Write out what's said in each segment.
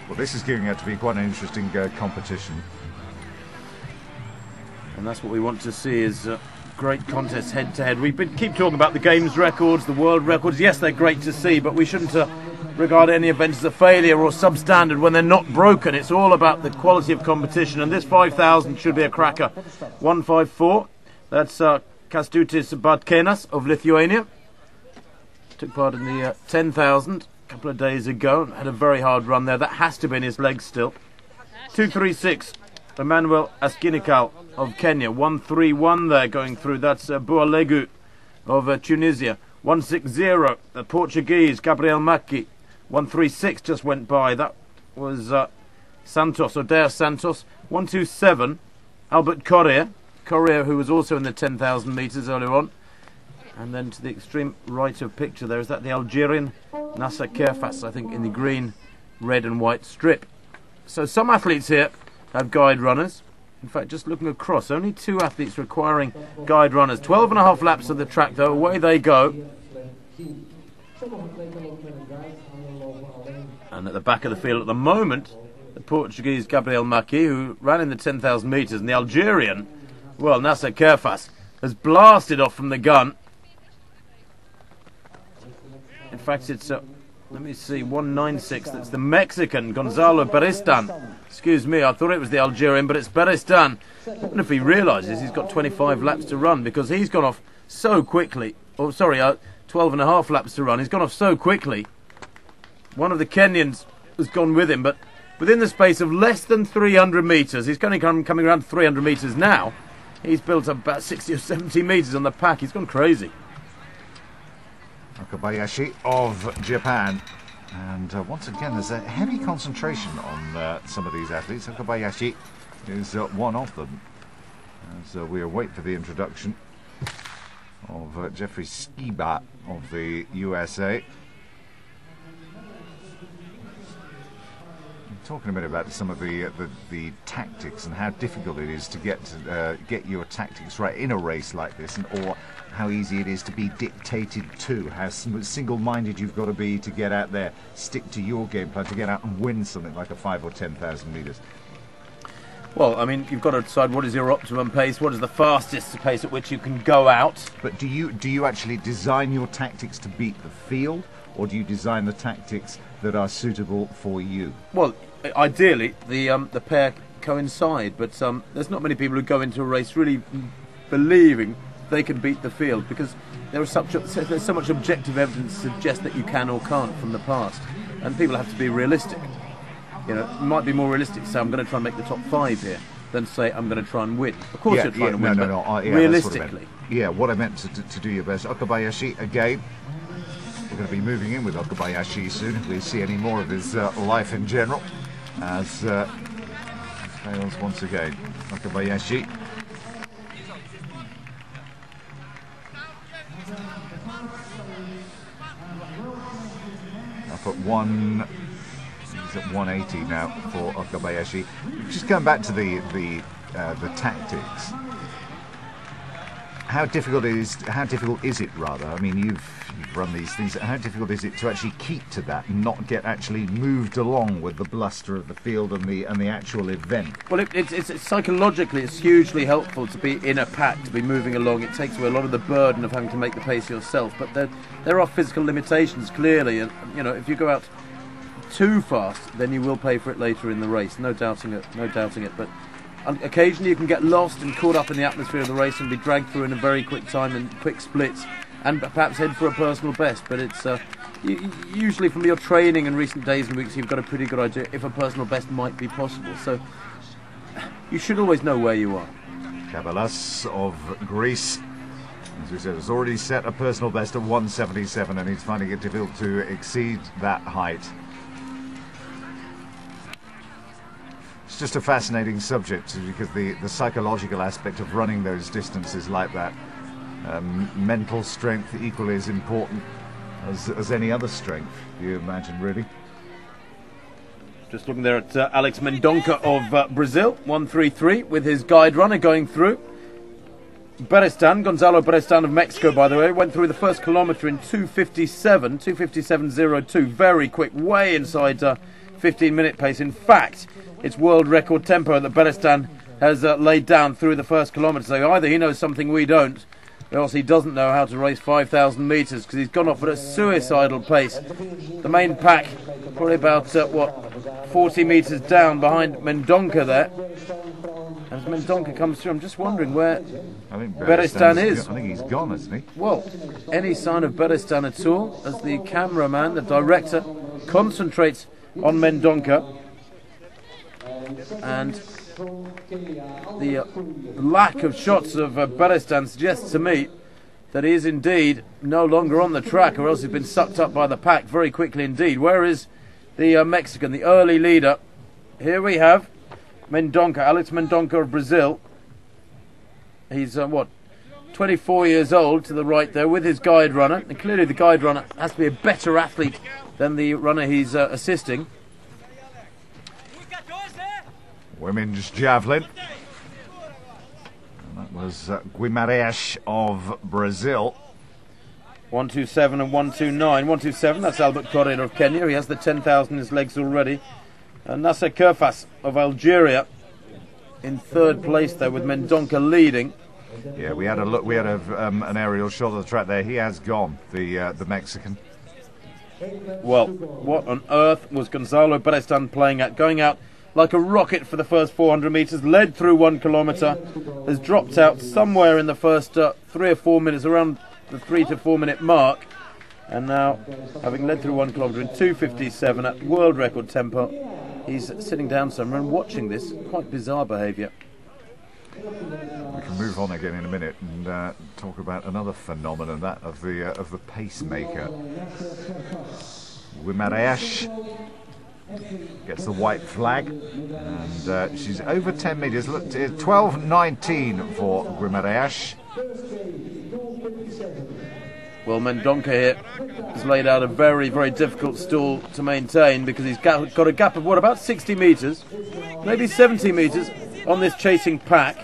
Well, this is giving out to be quite an interesting competition. And that's what we want to see, is great contests head-to-head. We keep talking about the games records, the world records. Yes, they're great to see, but we shouldn't regard any event as a failure or substandard when they're not broken. It's all about the quality of competition, and this 5,000 should be a cracker. 154. That's Kęstutis Bartkėnas of Lithuania. Took part in the 10,000 a couple of days ago. Had a very hard run there. That has to be in his legs still. 236. Emmanuel Askinikal of Kenya. 131 there going through. That's Bualegu of Tunisia. 160. The Portuguese Gabriel Maki. 136 just went by. That was Santos, Odair Santos. 127. Albert Correa, who was also in the 10,000 metres earlier on. And then to the extreme right of picture there, is that the Algerian Nasser Kerfas, I think, in the green, red and white strip. So some athletes here have guide runners. In fact, just looking across, only 2 athletes requiring guide runners. 12.5 laps of the track, though. Away they go. And at the back of the field at the moment, the Portuguese Gabriel Maki, who ran in the 10,000 metres, and the Algerian, well, Nasser Kerfas, has blasted off from the gun. In fact, it's, let me see, 196. That's the Mexican, Gonzalo Beristan. Excuse me, I thought it was the Algerian, but it's Beristan. I don't know if he realises he's got 25 laps to run, because he's gone off so quickly. Oh, sorry, 12.5 laps to run. He's gone off so quickly. One of the Kenyans has gone with him, but within the space of less than 300 metres, he's only coming around 300 metres now. He's built up about 60 or 70 metres on the pack. He's gone crazy. Okabayashi of Japan. And once again, there's a heavy concentration on some of these athletes. Okabayashi is one of them. As we await for the introduction of Jeffrey Skiba of the USA. Talking a bit about some of the tactics and how difficult it is to get your tactics right in a race like this, or how easy it is to be dictated to, how single-minded you've got to be to get out there, stick to your game plan, to get out and win something like a 5,000 or 10,000 metres. Well, I mean, you've got to decide what is your optimum pace, what is the fastest pace at which you can go out. But do you actually design your tactics to beat the field, or do you design the tactics that are suitable for you? Well, ideally, the pair coincide, but there's not many people who go into a race really believing they can beat the field, because there's so much objective evidence to suggest that you can or can't from the past, and people have to be realistic. You know, it might be more realistic to say I'm going to try and make the top 5 here than say I'm going to try and win. Of course, you're trying to win, but realistically. What I meant to do your best. Okabayashi again. We're going to be moving in with Okabayashi soon if we see any more of his life in general, as fails once again. Okabayashi. Up at he's at 180 now for Okabayashi. Just going back to the tactics. How difficult is it rather? I mean, you've run these things. How difficult is it to actually keep to that and not get actually moved along with the bluster of the field and the actual event? Well, it's psychologically, it's hugely helpful to be in a pack, to be moving along. It takes away a lot of the burden of having to make the pace yourself. But there are physical limitations clearly, and you know, if you go out too fast, then you will pay for it later in the race. No doubting it. But occasionally you can get lost and caught up in the atmosphere of the race and be dragged through in a very quick time and quick splits, and perhaps head for a personal best. But it's usually from your training in recent days and weeks, you've got a pretty good idea if a personal best might be possible. So you should always know where you are. Kabalas of Greece, as we said, has already set a personal best of 177, and he's finding it difficult to exceed that height. It's just a fascinating subject, because the psychological aspect of running those distances like that, mental strength equally as important as any other strength, do you imagine, really? Just looking there at Alex Mendonça of Brazil, 133, with his guide runner going through. Gonzalo Beristan of Mexico, by the way, went through the first kilometre in 2:57.02, very quick, way inside 15-minute pace. In fact, it's world record tempo that Berestan has laid down through the first kilometre. So either he knows something we don't, or else he doesn't know how to race 5,000 metres, because he's gone off at a suicidal pace. The main pack probably about 40 metres down behind Mendonca there. As Mendonca comes through, I'm just wondering where I think Berestan is. I think he's gone, hasn't he? Well, any sign of Berestan at all, as the cameraman, the director, concentrates on Mendonca. And the lack of shots of Berestan suggests to me that he is indeed no longer on the track, or else he's been sucked up by the pack very quickly indeed. Where is the Mexican, the early leader? Here we have Mendonca, Alex Mendonca of Brazil. He's 24 years old to the right there with his guide runner, and clearly the guide runner has to be a better athlete than the runner he's assisting. Women's javelin. And that was Guimarães of Brazil. 1:27 and 1:29. 1:27, that's Albert Correa of Kenya. He has the 10,000 in his legs already. And Nasser Kerfas of Algeria in third place there, with Mendonca leading. Yeah, we had a look. We had an aerial shot of the track there. He has gone, the Mexican. Well, what on earth was Gonzalo Berestan playing at? Going out like a rocket for the first 400 metres, led through 1 kilometre, has dropped out somewhere in the first 3 or 4 minutes, around the 3 to 4 minute mark, and now, having led through 1 kilometre in 2:57 at world record tempo, he's sitting down somewhere and watching this. Quite bizarre behaviour. We can move on again in a minute and talk about another phenomenon, that of the pacemaker. Guimarães gets the white flag, and she's over 10 metres. Look, 12:19 for Guimarães. Well, Mendonca here has laid out a very, very difficult stall to maintain, because he's got a gap of about 60 metres, maybe 70 metres on this chasing pack.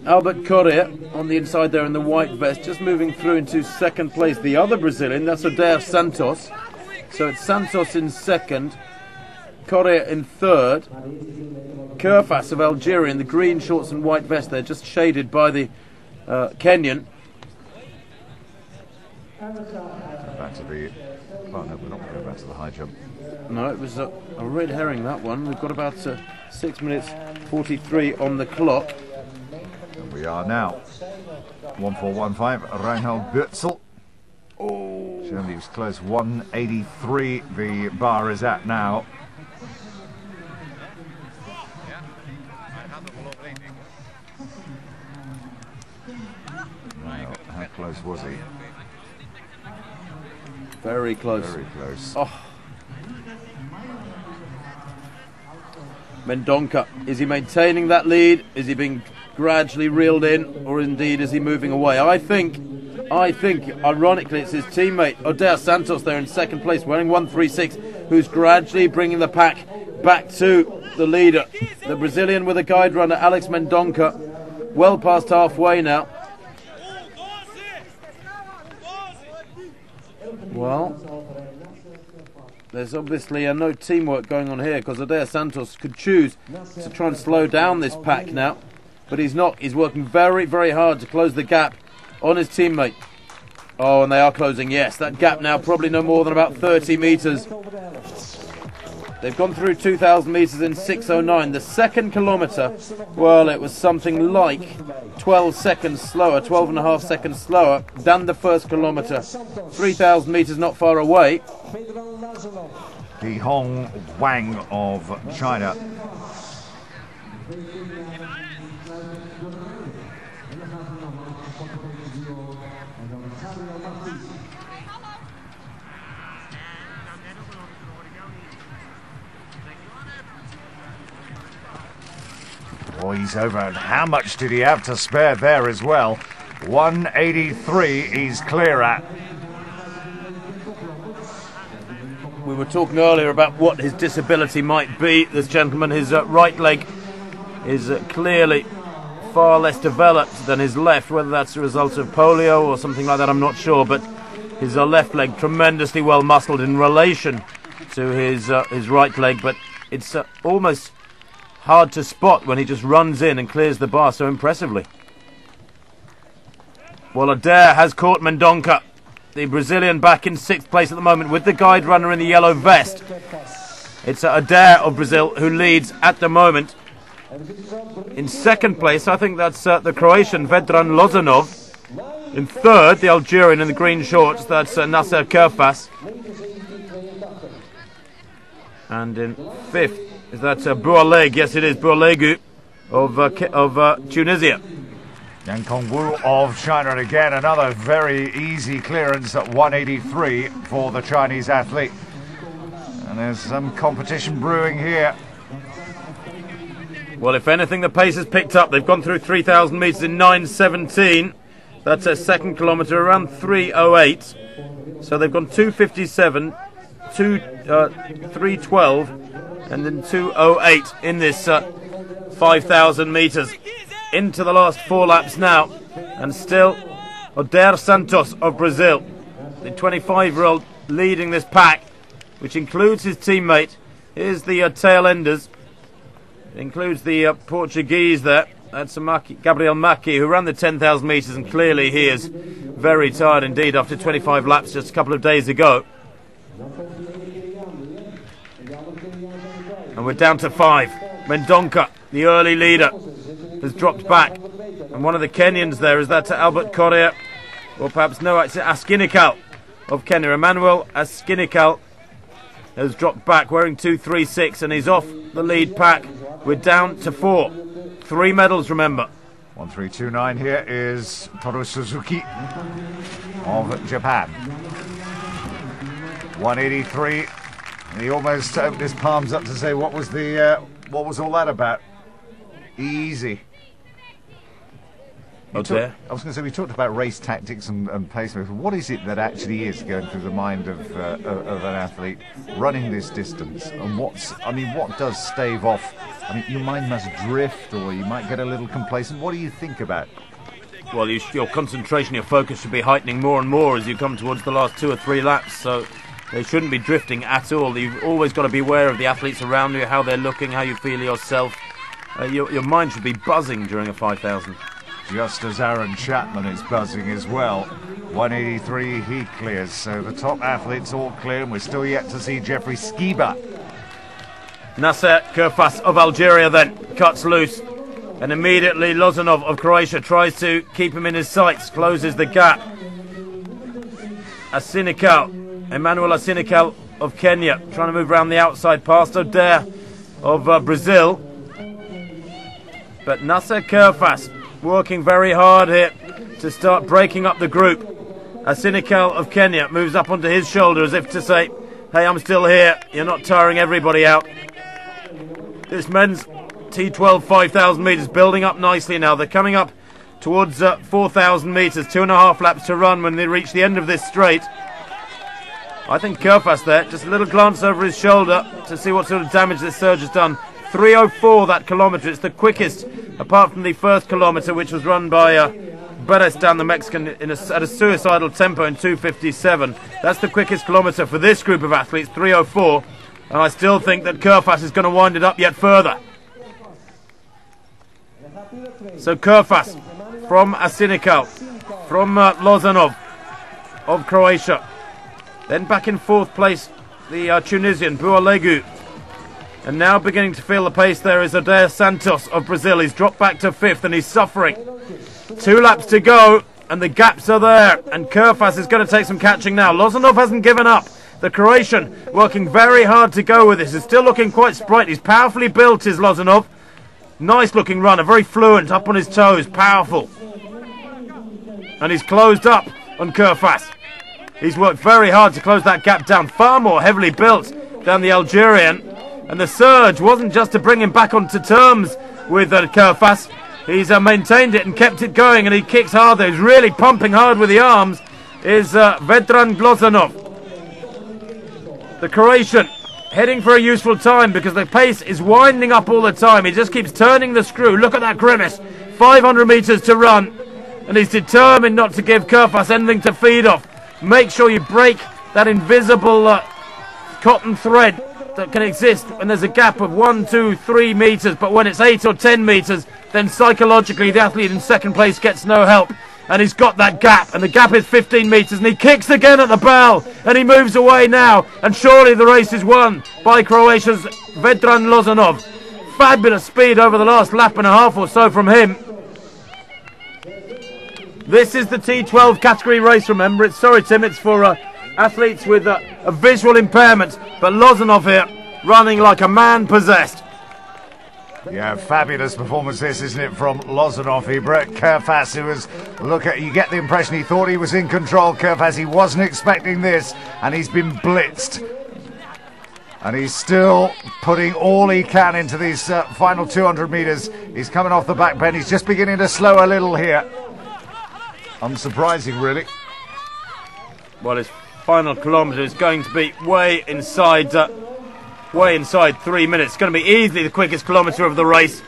Albert Correa on the inside there in the white vest, just moving through into second place. The other Brazilian, that's Odair Santos. So it's Santos in second, Correa in third, Kerfas of Algeria in the green shorts and white vest there, just shaded by the Kenyan. Back to the... Oh no, we're not going to go back to the high jump. No, it was a red herring, that one. We've got about 6 minutes 43 on the clock. And we are now 1415, Reinhold Bürzel. Oh, he was close. 183 the bar is at now. Well, how close was he? Very close. Very close. Oh. Mendonca, is he maintaining that lead? Is he being gradually reeled in, or indeed is he moving away? I think, ironically, it's his teammate Odair Santos there in second place, wearing 136, who's gradually bringing the pack back to the leader. The Brazilian with a guide runner, Alex Mendonca, well past halfway now. Well, there's obviously no teamwork going on here, because Odair Santos could choose to try and slow down this pack now, but he's not. He's working very, very hard to close the gap on his teammate. Oh, and they are closing, yes. That gap now probably no more than about 30 metres. They've gone through 2,000 metres in 6:09. The second kilometre, well, it was something like 12 seconds slower, 12 and a half seconds slower than the first kilometre. 3,000 metres not far away. Di Hong Wang of China. Oh, he's over. And how much did he have to spare there as well? 183 he's clear at. We were talking earlier about what his disability might be. This gentleman, his right leg is clearly far less developed than his left. Whether that's a result of polio or something like that, I'm not sure. But his left leg tremendously well muscled in relation to his right leg, but it's almost hard to spot when he just runs in and clears the bar so impressively. Well, Adair has caught Mendonça, the Brazilian, back in 6th place at the moment with the guide runner in the yellow vest. It's Adair of Brazil who leads at the moment. In 2nd place, I think that's the Croatian Vedran Lozanov. In 3rd, the Algerian in the green shorts, that's Nasser Kerfas. And in 5th is that Boualeg, yes it is, Boualegu of Tunisia. Yang Kongwu of China, and again another very easy clearance at 183 for the Chinese athlete. And there's some competition brewing here. Well, if anything, the pace has picked up. They've gone through 3,000 metres in 9:17. That's a 2nd kilometre, around 3:08. So they've gone 2:57, 3:12, and then 2:08 in this 5,000 metres. Into the last 4 laps now, and still Adair Santos of Brazil, the 25-year-old, leading this pack, which includes his teammate. Here's the tail enders. It includes the Portuguese there. That's Gabriel Maki, who ran the 10,000 metres, and clearly he is very tired indeed after 25 laps just a couple of days ago. And we're down to 5. Mendonça, the early leader, has dropped back. And one of the Kenyans there is that Albert Correa, or perhaps no, it's Askinikal of Kenya. Emmanuel Askinikal has dropped back, wearing 236, and he's off the lead pack. We're down to 4. 3 medals, remember. 1329 here is Toru Suzuki of Japan. 183. And he almost opened his palms up to say, what was all that about? Easy. I was going to say, we talked about race tactics and placement. What is it that actually is going through the mind of an athlete running this distance? And what does stave off? I mean, your mind must drift, or you might get a little complacent. What do you think about? Well, your concentration, your focus should be heightening more and more as you come towards the last 2 or 3 laps. So they shouldn't be drifting at all. You've always got to be aware of the athletes around you, how they're looking, how you feel yourself. Your mind should be buzzing during a 5,000. Just as Aaron Chapman is buzzing as well. 183 he clears, so the top athletes all clear, and we're still yet to see Jeffrey Skiba. Nasser Kerfas of Algeria then cuts loose, and immediately Lozanov of Croatia tries to keep him in his sights, closes the gap. Emmanuel Assinikal of Kenya trying to move around the outside past Adair of Brazil. But Nasser Kerfas working very hard here to start breaking up the group. Assinikal of Kenya moves up onto his shoulder as if to say, hey, I'm still here, you're not tiring everybody out. This men's T12 5,000 metres building up nicely now. They're coming up towards 4,000 metres, 2.5 laps to run when they reach the end of this straight. I think Kerfas there, just a little glance over his shoulder to see what sort of damage this surge has done. 3:04 that kilometre. It's the quickest, apart from the first kilometre, which was run by Berestan, the Mexican, at a suicidal tempo in 2:57. That's the quickest kilometre for this group of athletes, 3:04. And I still think that Kerfas is going to wind it up yet further. So Kerfas from Assinikal, from Lozanov of Croatia. Then back in 4th place, the Tunisian Boualegu. And now beginning to feel the pace there is Adair Santos of Brazil. He's dropped back to 5th and he's suffering. 2 laps to go and the gaps are there. And Kerfas is going to take some catching now. Lozanov hasn't given up. The Croatian working very hard to go with this. He's still looking quite sprightly. He's powerfully built, is Lozanov. Nice looking runner, very fluent, up on his toes, powerful. And he's closed up on Kerfas. He's worked very hard to close that gap down, far more heavily built than the Algerian. And the surge wasn't just to bring him back onto terms with Kerfas. He's maintained it and kept it going, and he kicks hard there. He's really pumping hard with the arms, is Vedran Lozanov. The Croatian heading for a useful time because the pace is winding up all the time. He just keeps turning the screw. Look at that grimace. 500 metres to run. And he's determined not to give Kerfas anything to feed off. Make sure you break that invisible cotton thread that can exist when there's a gap of 1, 2, 3 metres, but when it's 8 or 10 metres, then psychologically the athlete in second place gets no help. And he's got that gap, and the gap is 15 metres, and he kicks again at the bell, and he moves away now, and surely the race is won by Croatia's Vedran Lozanov. Fabulous speed over the last lap and a half or so from him. This is the T12 category race, remember. It's, sorry Tim, it's for athletes with a visual impairment, but Lozanov here running like a man possessed. Yeah, fabulous performance this, isn't it, from Lozanov. Brett Kerfas, who was, you get the impression he thought he was in control. Kerfas, he wasn't expecting this, and he's been blitzed. And he's still putting all he can into these final 200 metres. He's coming off the back bend. He's just beginning to slow a little here. Unsurprising, really. Well, his final kilometre is going to be way inside 3 minutes. It's going to be easily the quickest kilometre of the race.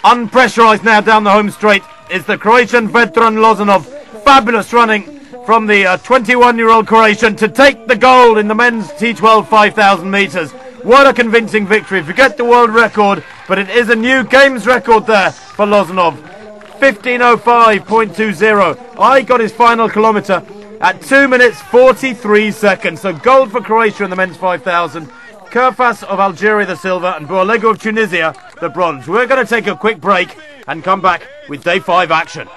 Unpressurised now down the home straight is the Croatian Vedran Lozanov. Fabulous running from the 21-year-old Croatian to take the gold in the men's T12 5,000 metres. What a convincing victory. Forget the world record, but it is a new games record there for Lozanov. 15:05.20. I got his final kilometre at 2 minutes 43 seconds. So gold for Croatia in the men's 5,000. Kerfas of Algeria the silver and Boalego of Tunisia the bronze. We're going to take a quick break and come back with day 5 action.